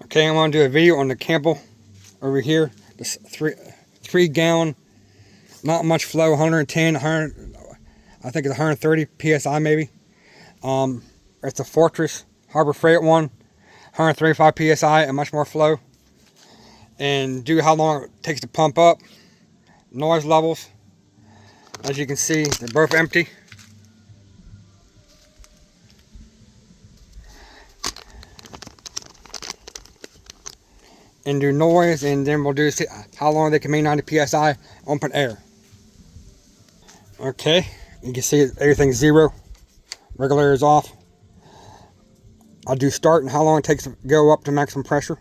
Okay, I'm going to do a video on the Campbell over here. This 3 gallon, not much flow, 110, 100, I think it's 130 psi maybe. It's a Fortress Harbor Freight one, 135 psi and much more flow. And do how long it takes to pump up. Noise levels, as you can see, they're both empty. And do noise, and then we'll do how long they can make 90 psi open air. Okay, you can see everything's 0. Regulator is off. I'll do start and how long it takes to go up to maximum pressure.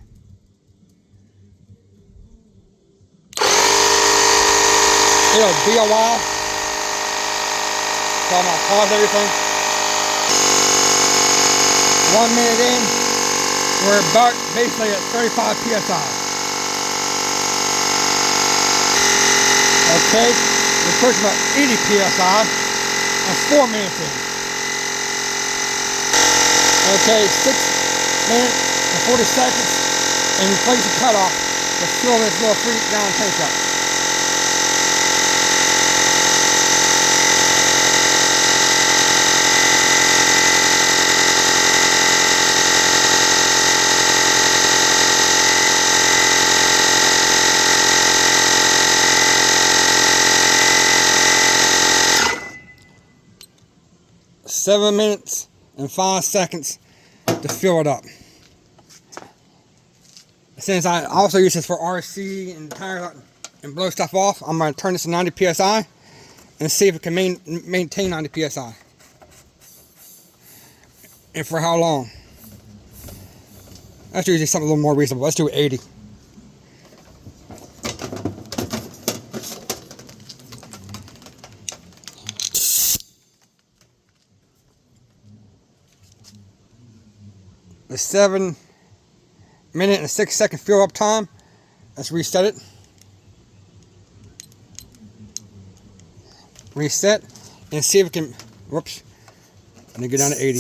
It'll be a while, so I'm gonna pause everything. 1 minute in, we're about basically at 35 psi. Okay, we're pushing about 80 psi. That's 4 minutes in. Okay, 6 minutes and 40 seconds, and replace the cutoff to fill this little 3 gallon tank up. Seven minutes and 5 seconds to fill it up. Since I also use this for RC and tires and blow stuff off, I'm going to turn this to 90 psi and see if it can maintain 90 psi. And for how long. Let's do something a little more reasonable. Let's do 80. The 7 minute and 6 second fill up time. Let's reset it. Reset and see if it can. Whoops. I'm gonna go down to 80.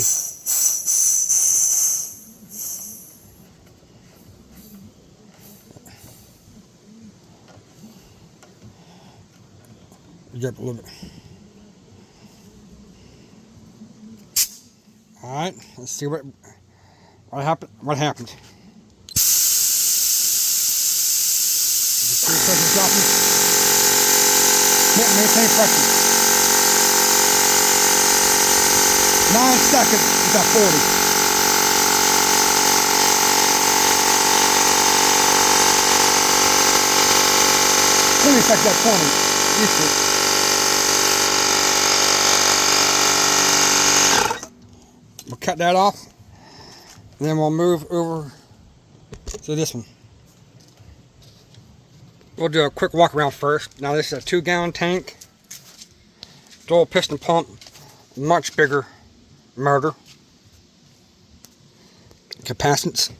Drop a little bit. All right. Let's see what happened. What happened? Pressure dropping. Can't maintain pressure. 9 seconds. It's at 40. 20 seconds at 20. Equal. We'll cut that off. And then we'll move over to this one. We'll do a quick walk around first. Now this is a 2 gallon tank. Dual piston pump. Much bigger motor. Capacitance.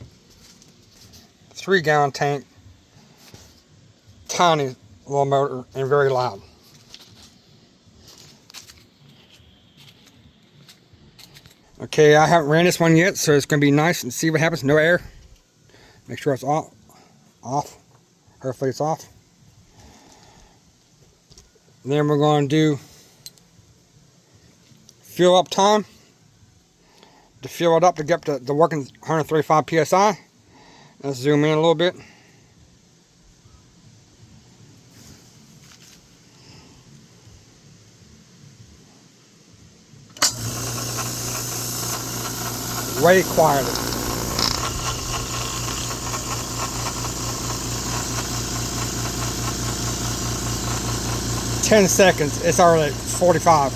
3 gallon tank. Tiny little motor and very loud. Okay, I haven't ran this one yet, so it's going to be nice and see what happens. No air. Make sure it's off. Hopefully it's off. And then we're going to do fill up time. To fill it up to get up to the working 135 psi. Let's zoom in a little bit. Way quieter. "10 seconds, it's already 45.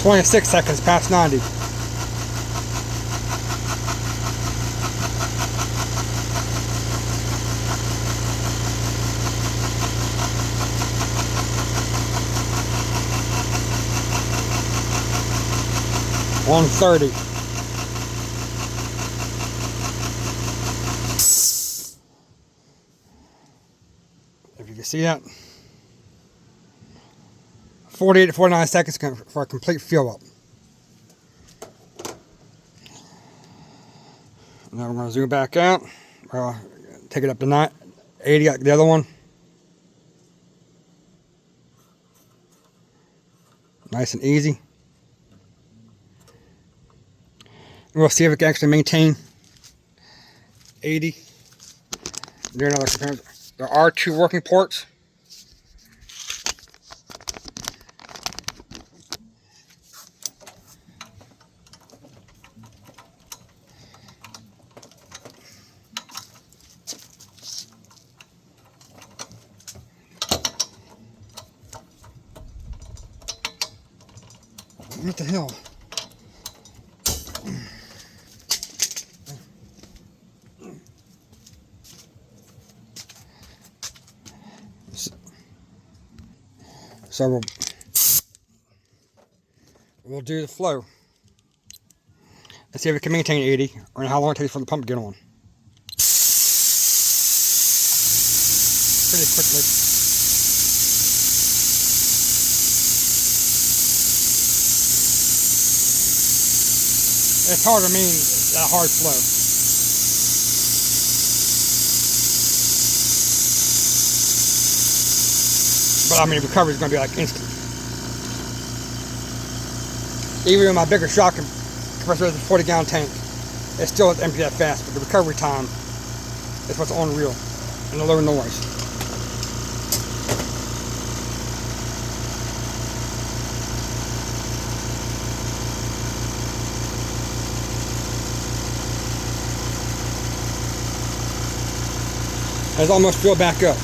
"26 seconds past 90. "130. If you can see that. 48 to 49 seconds for a complete fill up. Now we're going to zoom back out. Take it up to 80 like the other one. Nice and easy. We'll see if it can actually maintain 80. Do another comparison. There are 2 working ports. What the hell? So we'll do the flow. Let's see if it can maintain 80 or how long it takes for the pump to get on. Pretty quickly. It's hard to mean that hard flow. But I mean, the recovery is going to be like instant. Even in my bigger shock compressor with a 40-gallon tank, it still doesn't empty that fast, but the recovery time is what's unreal, and the lower noise. Has almost filled back up.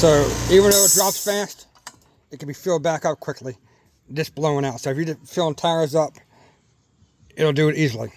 So even though it drops fast, it can be filled back up quickly, just blowing out. So if you're just filling tires up, it'll do it easily.